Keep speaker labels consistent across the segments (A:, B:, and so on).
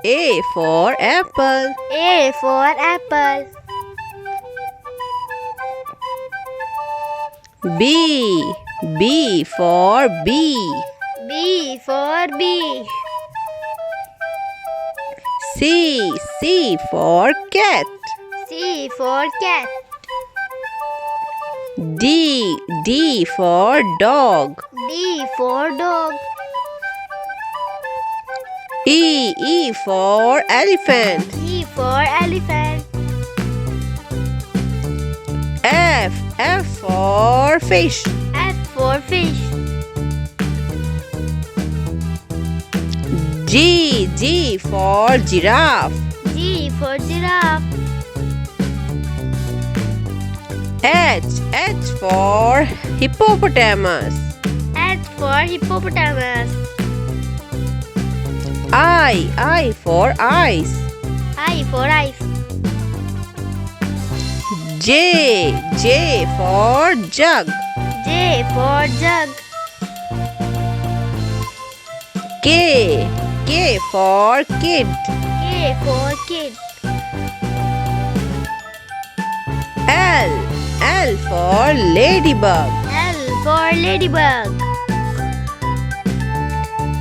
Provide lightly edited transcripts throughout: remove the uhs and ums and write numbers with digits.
A: A for apple.
B: A for apple.
A: B. B for bee.
B: B for bee.
A: C. C for cat.
B: C for cat.
A: D. D for dog.
B: D for dog.
A: E. E for elephant.
B: E for elephant.
A: F. F for fish.
B: F for fish.
A: G. G for giraffe.
B: G for giraffe.
A: H. H for hippopotamus.
B: H for hippopotamus.
A: I for ice.
B: I for ice.
A: J. J for jug.
B: J for jug.
A: K. K for kid.
B: K for kid.
A: L. L for ladybug.
B: L for ladybug.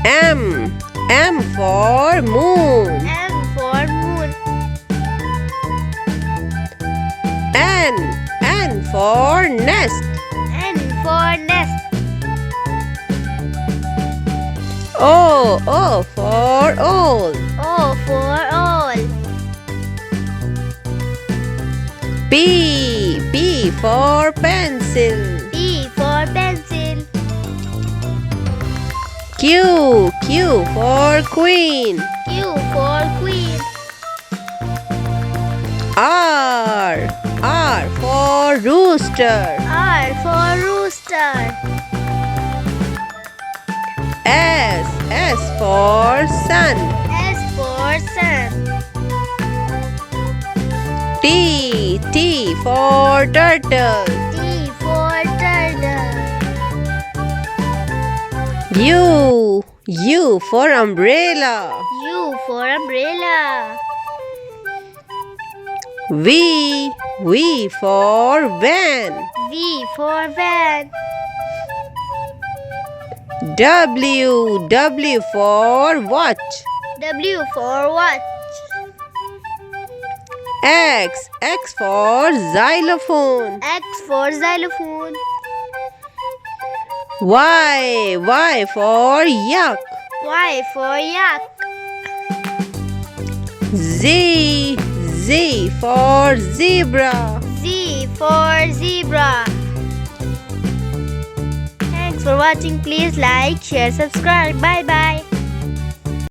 A: M. M for moon.
B: M for moon.
A: N. N for nest.
B: N for nest.
A: O. O for owl.
B: O for owl.
A: P. P for pencil.
B: P for pencil.
A: Q. Q for queen.
B: Q for queen.
A: R. R for rooster.
B: R for rooster.
A: S. S for sun.
B: S for sun.
A: T. T for turtle.
B: T for turtle.
A: U. U for umbrella.
B: U for umbrella.
A: V. V for van.
B: V for van.
A: W. W for watch.
B: W for watch.
A: X. X for xylophone.
B: X for xylophone.
A: Y. Y for yak.
B: Y for yak.
A: Z. Z for zebra.
B: Z for zebra. Thanks for watching. Please like, share, subscribe. Bye bye.